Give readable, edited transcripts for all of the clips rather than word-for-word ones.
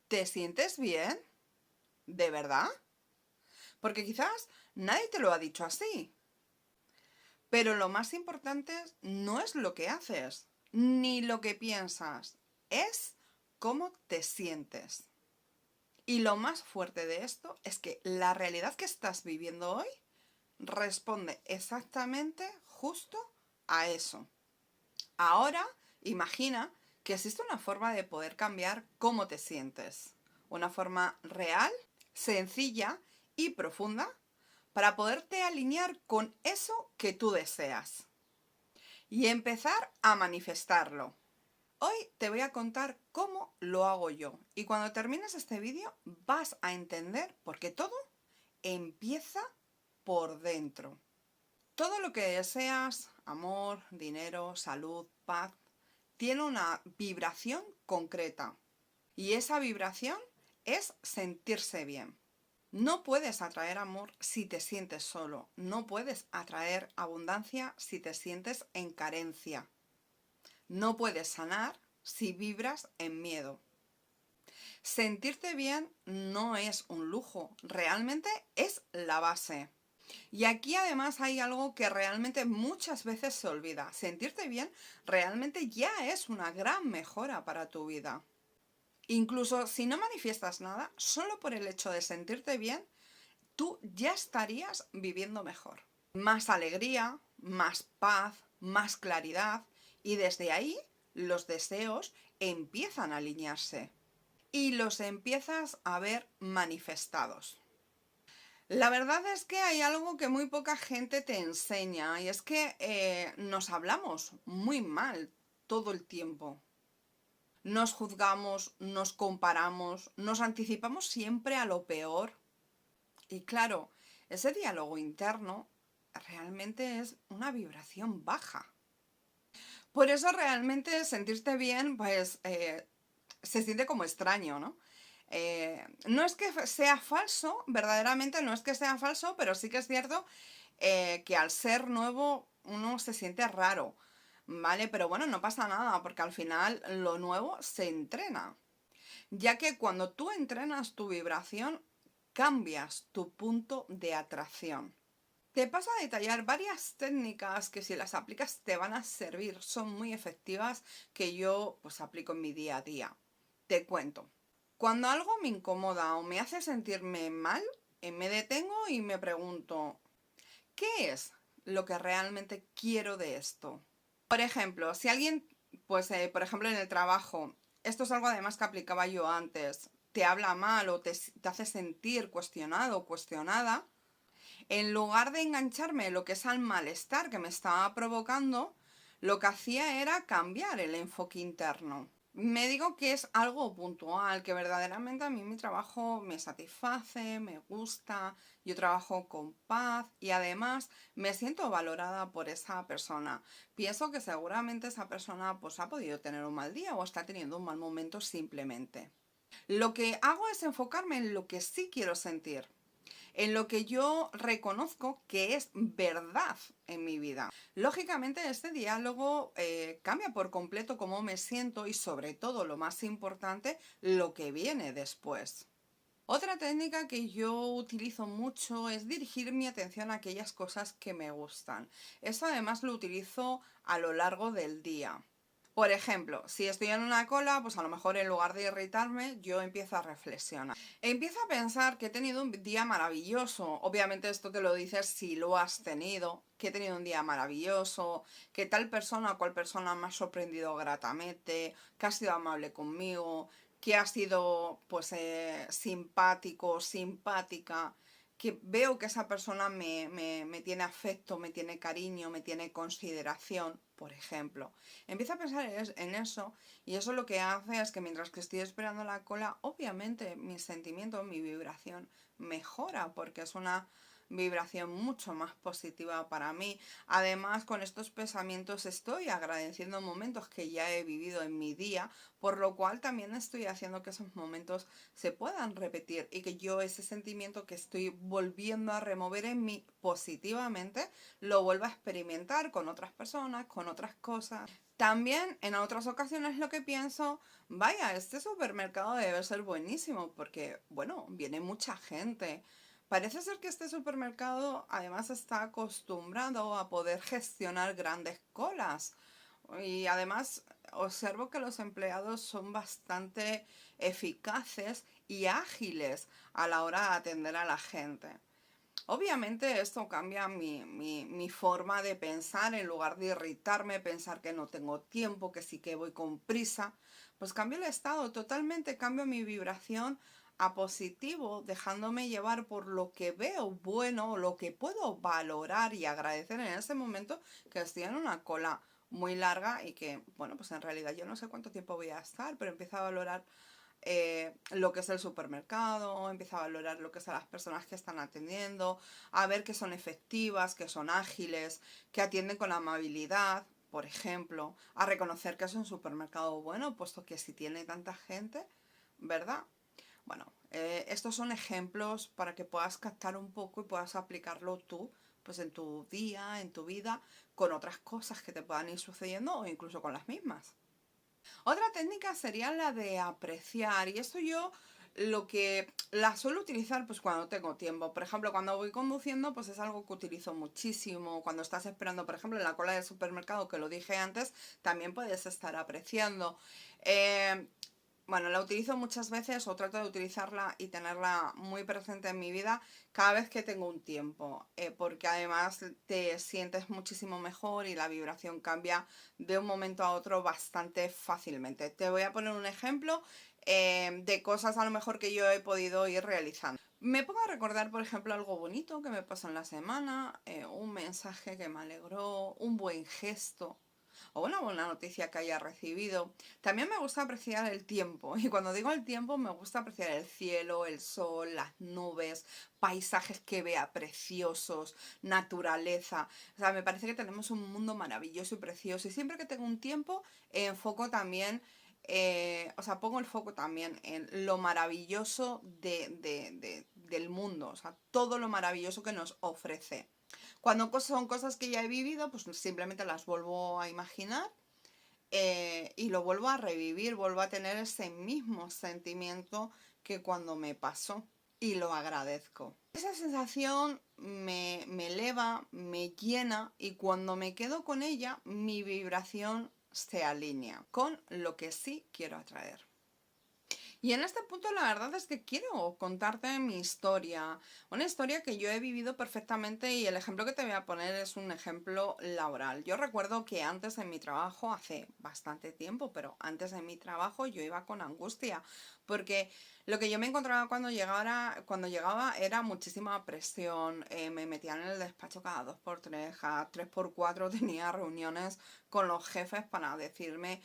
¿Te sientes bien? ¿De verdad? Porque quizás nadie te lo ha dicho así. Pero lo más importante no es lo que haces, ni lo que piensas, es cómo te sientes. Y lo más fuerte de esto es que la realidad que estás viviendo hoy responde exactamente justo a eso. Ahora, imagina que existe una forma de poder cambiar cómo te sientes. Una forma real, sencilla y profunda para poderte alinear con eso que tú deseas y empezar a manifestarlo. Hoy te voy a contar cómo lo hago yo y cuando termines este vídeo vas a entender por qué todo empieza por dentro. Todo lo que deseas, amor, dinero, salud, paz, tiene una vibración concreta y esa vibración es sentirse bien. No puedes atraer amor si te sientes solo, no puedes atraer abundancia si te sientes en carencia, no puedes sanar si vibras en miedo. Sentirte bien no es un lujo, realmente es la base. Y aquí además hay algo que realmente muchas veces se olvida. Sentirte bien realmente ya es una gran mejora para tu vida. Incluso si no manifiestas nada, solo por el hecho de sentirte bien, tú ya estarías viviendo mejor. Más alegría, más paz, más claridad y desde ahí los deseos empiezan a alinearse y los empiezas a ver manifestados. La verdad es que hay algo que muy poca gente te enseña y es que nos hablamos muy mal todo el tiempo. Nos juzgamos, nos comparamos, nos anticipamos siempre a lo peor. Y claro, ese diálogo interno realmente es una vibración baja. Por eso realmente sentirte bien, pues se siente como extraño, ¿no? No es que sea falso, verdaderamente no es que sea falso, pero sí que es cierto que al ser nuevo uno se siente raro, ¿vale? Pero bueno, no pasa nada, porque al final lo nuevo se entrena, ya que cuando tú entrenas tu vibración, cambias tu punto de atracción. Te paso a detallar varias técnicas que si las aplicas te van a servir, son muy efectivas que yo pues aplico en mi día a día. Te cuento. Cuando algo me incomoda o me hace sentirme mal, me detengo y me pregunto, ¿qué es lo que realmente quiero de esto? Por ejemplo, si alguien, pues por ejemplo en el trabajo, esto es algo además que aplicaba yo antes, te habla mal o te hace sentir cuestionado o cuestionada, en lugar de engancharme en lo que es al malestar que me estaba provocando, lo que hacía era cambiar el enfoque interno. Me digo que es algo puntual, que verdaderamente a mí mi trabajo me satisface, me gusta, yo trabajo con paz y además me siento valorada por esa persona. Pienso que seguramente esa persona pues ha podido tener un mal día o está teniendo un mal momento simplemente. Lo que hago es enfocarme en lo que sí quiero sentir, en lo que yo reconozco que es verdad en mi vida. Lógicamente este diálogo cambia por completo cómo me siento y sobre todo, lo más importante, lo que viene después. Otra técnica que yo utilizo mucho es dirigir mi atención a aquellas cosas que me gustan. Eso además lo utilizo a lo largo del día. Por ejemplo, si estoy en una cola, pues a lo mejor en lugar de irritarme, yo empiezo a reflexionar. Empiezo a pensar que he tenido un día maravilloso. Obviamente esto te lo dices si lo has tenido, que he tenido un día maravilloso, que tal persona o cual persona me ha sorprendido gratamente, que ha sido amable conmigo, que ha sido pues simpático, simpática, que veo que esa persona me tiene afecto, me tiene cariño, me tiene consideración, por ejemplo. Empiezo a pensar en eso y eso lo que hace es que mientras que estoy esperando la cola, obviamente mi sentimiento, mi vibración mejora porque es una vibración mucho más positiva para mí. Además, con estos pensamientos estoy agradeciendo momentos que ya he vivido en mi día, por lo cual también estoy haciendo que esos momentos se puedan repetir y que yo ese sentimiento que estoy volviendo a remover en mí positivamente lo vuelva a experimentar con otras personas, con otras cosas. También en otras ocasiones lo que pienso, vaya, este supermercado debe ser buenísimo porque, bueno, viene mucha gente. Parece ser que este supermercado además está acostumbrado a poder gestionar grandes colas. Y además observo que los empleados son bastante eficaces y ágiles a la hora de atender a la gente. Obviamente esto cambia mi forma de pensar. En lugar de irritarme, pensar que no tengo tiempo, que sí que voy con prisa, pues cambio el estado totalmente, cambio mi vibración a positivo, dejándome llevar por lo que veo bueno, lo que puedo valorar y agradecer en ese momento, que estoy en una cola muy larga y que, bueno, pues en realidad yo no sé cuánto tiempo voy a estar, pero empiezo a valorar lo que es el supermercado, empieza a valorar lo que son las personas que están atendiendo, a ver que son efectivas, que son ágiles, que atienden con amabilidad, por ejemplo, a reconocer que es un supermercado bueno, puesto que si tiene tanta gente, ¿verdad? Bueno, estos son ejemplos para que puedas captar un poco y puedas aplicarlo tú, pues en tu día, en tu vida, con otras cosas que te puedan ir sucediendo o incluso con las mismas. Otra técnica sería la de apreciar, y esto yo lo que la suelo utilizar pues cuando tengo tiempo. Por ejemplo, cuando voy conduciendo pues es algo que utilizo muchísimo. Cuando estás esperando, por ejemplo, en la cola del supermercado, que lo dije antes, también puedes estar apreciando. Eh, bueno, la utilizo muchas veces o trato de utilizarla y tenerla muy presente en mi vida cada vez que tengo un tiempo, porque además te sientes muchísimo mejor y la vibración cambia de un momento a otro bastante fácilmente. Te voy a poner un ejemplo de cosas a lo mejor que yo he podido ir realizando. Me pongo a recordar, por ejemplo, algo bonito que me pasó en la semana, un mensaje que me alegró, un buen gesto o una buena noticia que haya recibido. También me gusta apreciar el tiempo, y cuando digo el tiempo me gusta apreciar el cielo, el sol, las nubes, paisajes que vea preciosos, naturaleza. O sea, me parece que tenemos un mundo maravilloso y precioso, y siempre que tengo un tiempo enfoco también, o sea, pongo el foco también en lo maravilloso del mundo, o sea, todo lo maravilloso que nos ofrece. Cuando son cosas que ya he vivido, pues simplemente las vuelvo a imaginar, y lo vuelvo a revivir, vuelvo a tener ese mismo sentimiento que cuando me pasó y lo agradezco. Esa sensación me eleva, me llena, y cuando me quedo con ella, mi vibración se alinea con lo que sí quiero atraer. Y en este punto la verdad es que quiero contarte mi historia, una historia que yo he vivido perfectamente, y el ejemplo que te voy a poner es un ejemplo laboral. Yo recuerdo que antes en mi trabajo, hace bastante tiempo, pero antes en mi trabajo yo iba con angustia, porque lo que yo me encontraba cuando llegaba era muchísima presión. Me metían en el despacho cada 2 por 3, cada 3 por 4 tenía reuniones con los jefes para decirme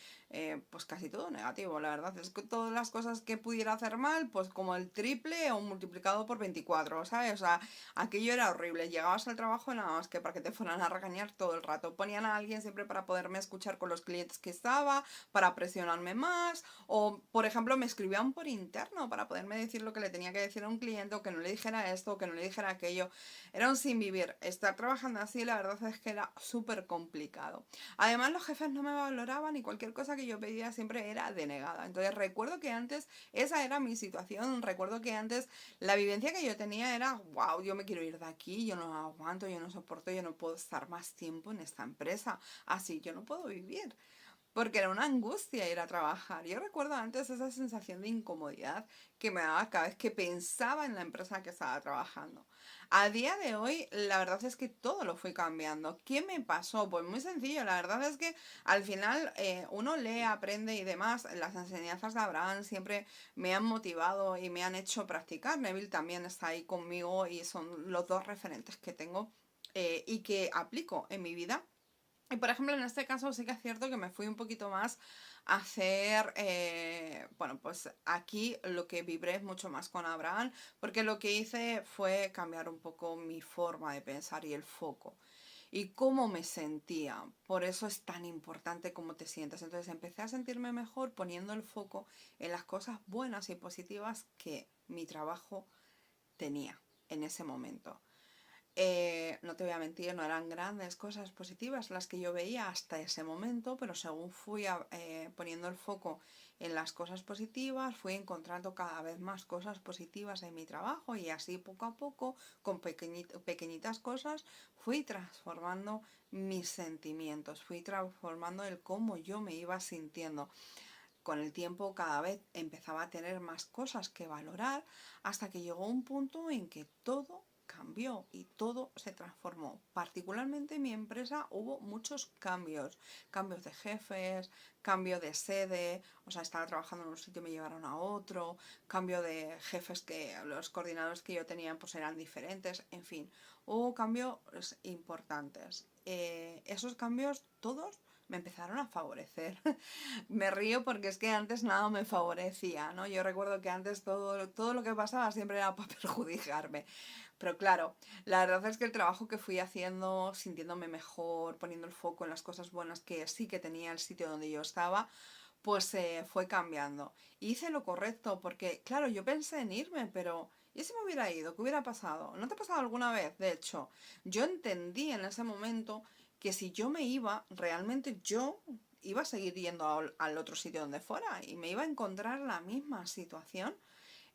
pues casi todo negativo. La verdad es que todas las cosas que pudiera hacer mal, pues como el triple o multiplicado por 24, ¿sabes? O sea, aquello era horrible. Llegabas al trabajo y nada más que para que te fueran a regañar todo el rato. Ponían a alguien siempre para poderme escuchar con los clientes que estaba, para presionarme más, o por ejemplo me escribían por interno para poderme decir lo que le tenía que decir a un cliente, o que no le dijera esto, o que no le dijera aquello. Era un sin vivir. Estar trabajando así, la verdad es que era súper complicado. Además, los jefes no me valoraban, y cualquier cosa que yo pedía siempre era denegada. Entonces recuerdo que antes esa era mi situación. Recuerdo que antes la vivencia que yo tenía era, wow, yo me quiero ir de aquí, yo no aguanto, yo no soporto, yo no puedo estar más tiempo en esta empresa. Así yo no puedo vivir, porque era una angustia ir a trabajar. Yo recuerdo antes esa sensación de incomodidad que me daba cada vez que pensaba en la empresa que estaba trabajando. A día de hoy, la verdad es que todo lo fui cambiando. ¿Qué me pasó? Pues muy sencillo. La verdad es que al final uno lee, aprende y demás. Las enseñanzas de Abraham siempre me han motivado y me han hecho practicar. Neville también está ahí conmigo, y son los dos referentes que tengo y que aplico en mi vida. Y por ejemplo, en este caso sí que es cierto que me fui un poquito más a hacer, bueno, pues aquí lo que vibré es mucho más con Abraham, porque lo que hice fue cambiar un poco mi forma de pensar y el foco y cómo me sentía. Por eso es tan importante cómo te sientes. Entonces empecé a sentirme mejor poniendo el foco en las cosas buenas y positivas que mi trabajo tenía en ese momento. No te voy a mentir, no eran grandes cosas positivas las que yo veía hasta ese momento, pero según fui poniendo el foco en las cosas positivas, fui encontrando cada vez más cosas positivas en mi trabajo y así poco a poco, con pequeñitas cosas, fui transformando mis sentimientos, fui transformando el cómo yo me iba sintiendo. Con el tiempo cada vez empezaba a tener más cosas que valorar hasta que llegó un punto en que todo cambió y todo se transformó. Particularmente en mi empresa hubo muchos cambios, cambios de jefes, cambio de sede, o sea, estaba trabajando en un sitio y me llevaron a otro, cambio de jefes que los coordinadores que yo tenía pues eran diferentes, en fin, hubo cambios importantes. Esos cambios todos me empezaron a favorecer. Me río porque es que antes nada me favorecía, ¿no? Yo recuerdo que antes todo lo que pasaba siempre era para perjudicarme. Pero claro, la verdad es que el trabajo que fui haciendo, sintiéndome mejor, poniendo el foco en las cosas buenas que sí que tenía el sitio donde yo estaba, pues fue cambiando. Y hice lo correcto porque, claro, yo pensé en irme, pero ¿y si me hubiera ido? ¿Qué hubiera pasado? ¿No te ha pasado alguna vez? De hecho, yo entendí en ese momento que si yo me iba, realmente yo iba a seguir yendo al otro sitio donde fuera y me iba a encontrar la misma situación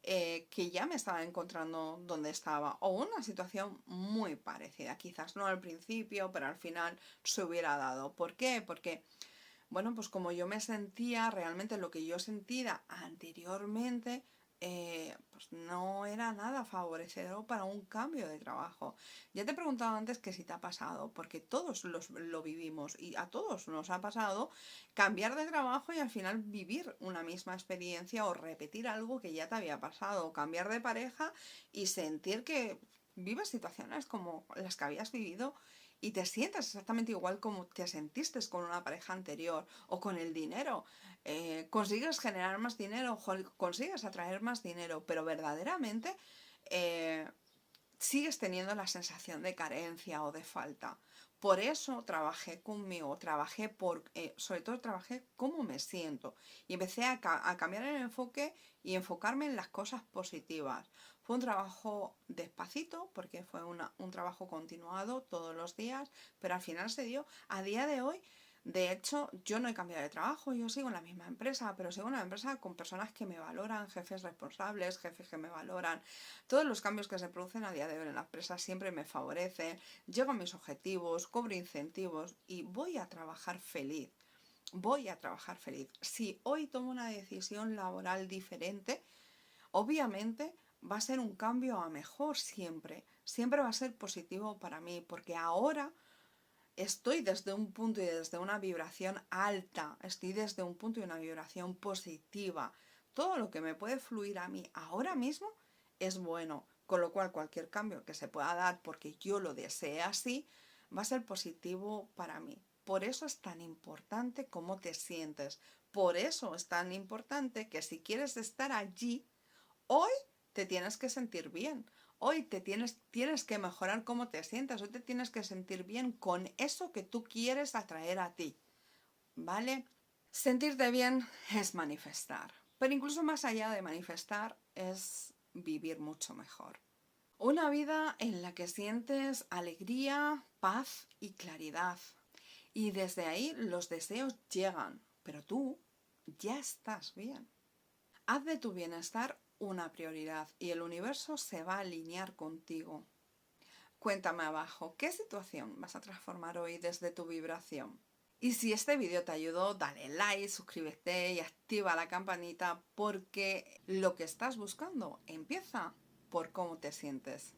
que ya me estaba encontrando donde estaba, o una situación muy parecida, quizás no al principio, pero al final se hubiera dado. ¿Por qué? Porque bueno, pues como yo me sentía, realmente lo que yo sentía anteriormente, pues no era nada favorecedor para un cambio de trabajo. Ya te he preguntado antes que si te ha pasado, porque todos lo vivimos y a todos nos ha pasado cambiar de trabajo y al final vivir una misma experiencia o repetir algo que ya te había pasado, o cambiar de pareja y sentir que vives situaciones como las que habías vivido y te sientas exactamente igual como te sentiste con una pareja anterior o con el dinero. Consigues generar más dinero, consigues atraer más dinero, pero verdaderamente eh, sigues teniendo la sensación de carencia o de falta. Por eso trabajé conmigo, sobre todo trabajé cómo me siento y empecé a cambiar el enfoque y enfocarme en las cosas positivas. Fue un trabajo despacito porque fue un trabajo continuado todos los días, pero al final se dio. A día de hoy, de hecho, yo no he cambiado de trabajo, yo sigo en la misma empresa, pero sigo en una empresa con personas que me valoran, jefes responsables, jefes que me valoran. Todos los cambios que se producen a día de hoy en la empresa siempre me favorecen, llego a mis objetivos, cobro incentivos y voy a trabajar feliz. Voy a trabajar feliz. Si hoy tomo una decisión laboral diferente, obviamente va a ser un cambio a mejor siempre. Siempre va a ser positivo para mí porque ahora estoy desde un punto y desde una vibración alta, estoy desde un punto y una vibración positiva. Todo lo que me puede fluir a mí ahora mismo es bueno, con lo cual cualquier cambio que se pueda dar porque yo lo desee así, va a ser positivo para mí. Por eso es tan importante cómo te sientes. Por eso es tan importante que si quieres estar allí, hoy te tienes que sentir bien. Hoy tienes que mejorar cómo te sientas. Hoy te tienes que sentir bien con eso que tú quieres atraer a ti. ¿Vale? Sentirte bien es manifestar. Pero incluso más allá de manifestar es vivir mucho mejor. Una vida en la que sientes alegría, paz y claridad. Y desde ahí los deseos llegan. Pero tú ya estás bien. Haz de tu bienestar una prioridad y el universo se va a alinear contigo. Cuéntame abajo, ¿qué situación vas a transformar hoy desde tu vibración? Y si este vídeo te ayudó, dale like, suscríbete y activa la campanita porque lo que estás buscando empieza por cómo te sientes.